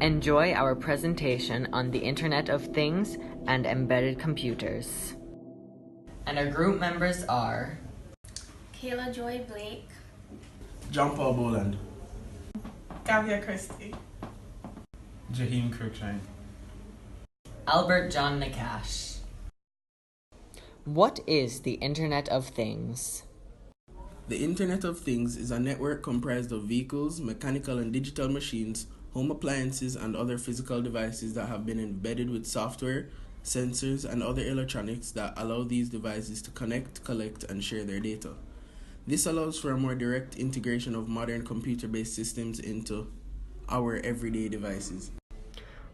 Enjoy our presentation on the Internet of Things and embedded computers. And our group members are Kayla Joy Blake, John Paul Boland, Gavia Christie, Jaheim Cruikshank, Albert John Nakash. What is the Internet of Things? The Internet of Things is a network comprised of vehicles, mechanical and digital machines, home appliances, and other physical devices that have been embedded with software, sensors, and other electronics that allow these devices to connect, collect, and share their data. This allows for a more direct integration of modern computer-based systems into our everyday devices.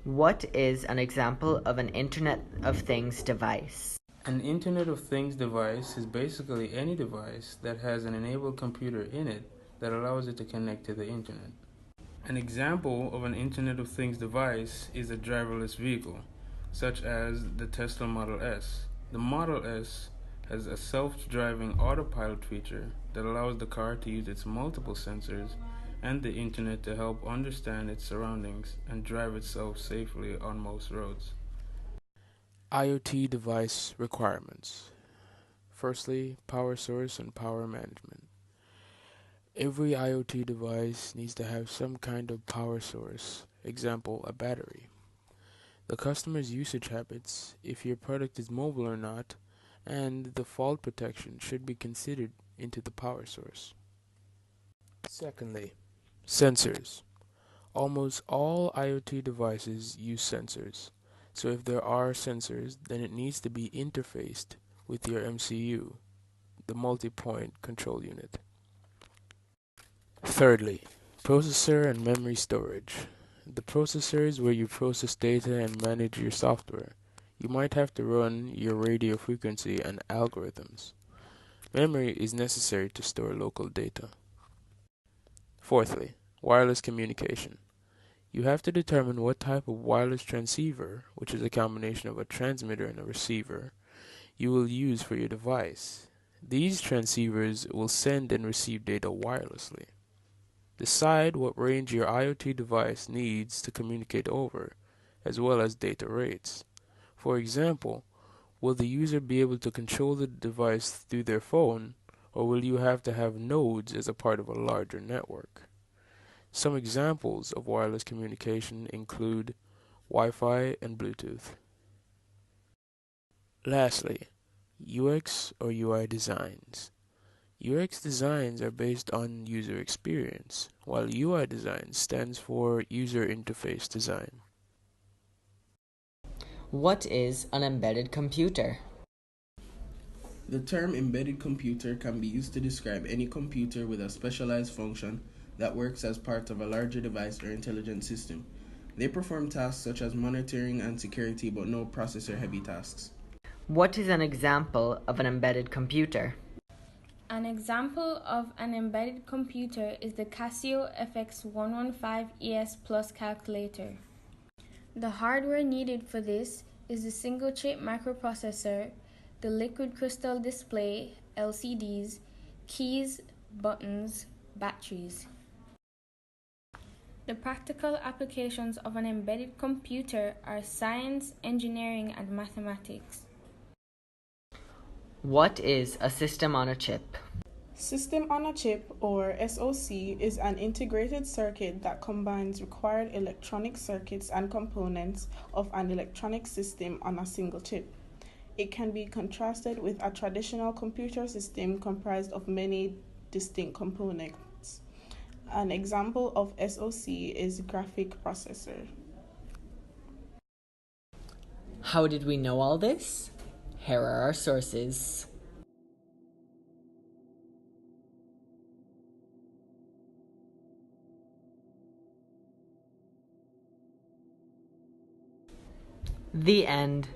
What is an example of an Internet of Things device? An Internet of Things device is basically any device that has an enabled computer in it that allows it to connect to the Internet. An example of an Internet of Things device is a driverless vehicle, such as the Tesla Model S. The Model S has a self-driving autopilot feature that allows the car to use its multiple sensors and the Internet to help understand its surroundings and drive itself safely on most roads. IoT device requirements. Firstly, power source and power management. Every IoT device needs to have some kind of power source, example, a battery. The customer's usage habits, if your product is mobile or not, and the fault protection should be considered into the power source. Secondly, sensors. Almost all IoT devices use sensors. So if there are sensors, then it needs to be interfaced with your MCU, the multi-point control unit. Thirdly, processor and memory storage. The processor is where you process data and manage your software. You might have to run your radio frequency and algorithms. Memory is necessary to store local data. Fourthly, wireless communication. You have to determine what type of wireless transceiver, which is a combination of a transmitter and a receiver, you will use for your device. These transceivers will send and receive data wirelessly. Decide what range your IoT device needs to communicate over, as well as data rates. For example, will the user be able to control the device through their phone, or will you have to have nodes as a part of a larger network? Some examples of wireless communication include Wi-Fi and Bluetooth. Lastly, UX or UI designs. UX designs are based on user experience, while UI design stands for user interface design. What is an embedded computer? The term embedded computer can be used to describe any computer with a specialized function that works as part of a larger device or intelligent system. They perform tasks such as monitoring and security, but no processor-heavy tasks. What is an example of an embedded computer? An example of an embedded computer is the Casio FX115ES Plus calculator. The hardware needed for this is the single-chip microprocessor, the liquid crystal display, LCDs, keys, buttons, batteries. The practical applications of an embedded computer are science, engineering, and mathematics. What is a system on a chip? System on a chip, or SoC, is an integrated circuit that combines required electronic circuits and components of an electronic system on a single chip. It can be contrasted with a traditional computer system comprised of many distinct components. An example of SoC is graphic processor. How did we know all this? Here are our sources. The end.